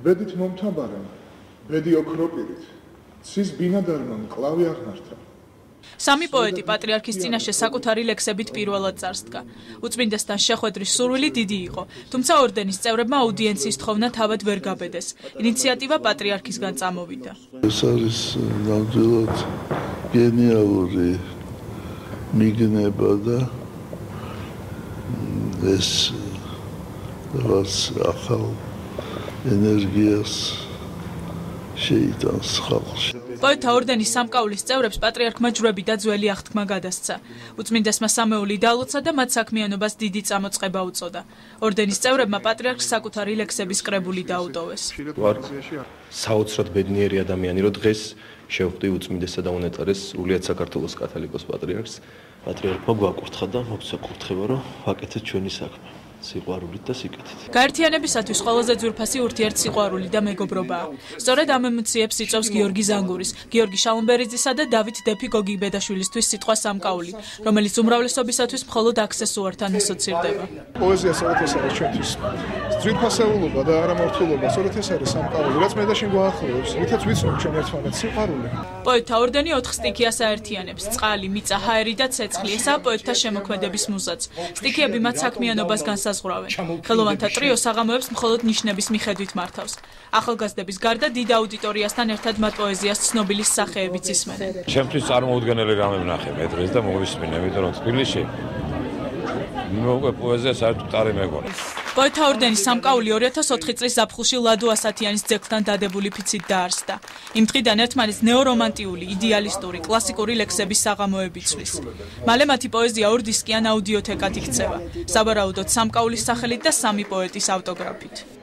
ბედით მომთაბარემ, ბედი ოქროპირით, ცის ბინადარმა მკლავი აღნართა. სამი პოეტი პატრიარქის წინაშე საკუთარი ლექსებით პირველად წარსდგა. უწმინდესთან შეხვედრის სურვილი დიდი იყო, თუმცა ორდენის წევრებმა აუდიენციის თხოვნა თავად ვერ გაბედეს. ინიციატივა პატრიარქისგან წამოვიდა. ეს არის ნამდვილად გენიალური მიგნება და ეს რაც ახალ ენერგიას შეიტანს ხალხში. პოეტთა ორდენის სამკაულის წევრებს პატრიარქმა ჯვრები და ძველი აღთქმა გადასცა. უწმინდესმა სამეული დალოცა და მათ საქმიანობას დიდი წამოწყება უწოდა. ორდენის წევრებმა პატრიარქს საკუთარი ლექსების კრებული დაუტოვეს. ვარ საოცრად ბედნიერი ადამიანი, რომ დღეს შევხვდი უწმინდესსა და უნეტარეს სრულიად საქართველოს კათოლიკოს პატრიარქს. პატრიარქმა გვაკურთხა და მოგცეკურთხება, რომ ვაკეთეთ ჩვენი საქმე. სიყვარულით და სიკეთით. გაერთიანებისათვის ყველაზე ძვირფასი ურთიერთსიყვარული და მეგობრობაა. სწორედ ამ ემოციებს იწვევს გიორგი ზანგურის, გიორგი შალომბერიძისა და დავით დეფი გოგიბედაშვილისთვის სიტყვა სამკაული, რომელიც უმრავლესობისათვის მხოლოდ აქსესუართან ასოცირდება. პოეზია სწორედ ეს არის ჩვენთვის. ძვირფასეულობა და არამორთულობა, სწორედ ეს არის სამკაული, რაც მე და შენ გვაახლოვებს, რითაც ვიცნობ ჩვენ ერთმანეთს სიყვარული. პოეტთა ორდენი 4 სტიქიას აერთიანებს: წყალი, მიწა, ჰაერი და ცეცხლი. ესაა პოეტთა შემოქმედების მუზაც. სტიქიები მათ საქმიანობას განსაზღვრავენ. ხელოვანთა ტრიო საღამოებს მხოლოდ ნიშნების მიხედვით მართავს. ახალგაზრდების გარდა დიდ აუდიტორიასთან ერთად მათ პოეზიას ცნობილი სახეებიც ისმენენ. ჩემთვის წარმოუდგენელი რამე ვნახე მე დღეს და მოვისმინე, იმიტომ რომ თბილისში მე პოეზია საერთოდ არ მეგონა. პოეტთა ორდენის სამკაული 2004 წლის ზაფხულში ლადო ასათიანის ძეგლთან დადებული ფიცით დაარსდა. იმ დღიდან ერთმანეთს ნეორომანტიული, იდეალისტური, კლასიკური ლექსების საღამოები ცვლის. მალე მათი პოეზია 2 დისკიან აუდიოთეკად იქცევა. სავარაუდოდ სამკაულის სახელით და 3 პოეტის ავტოგრაფით.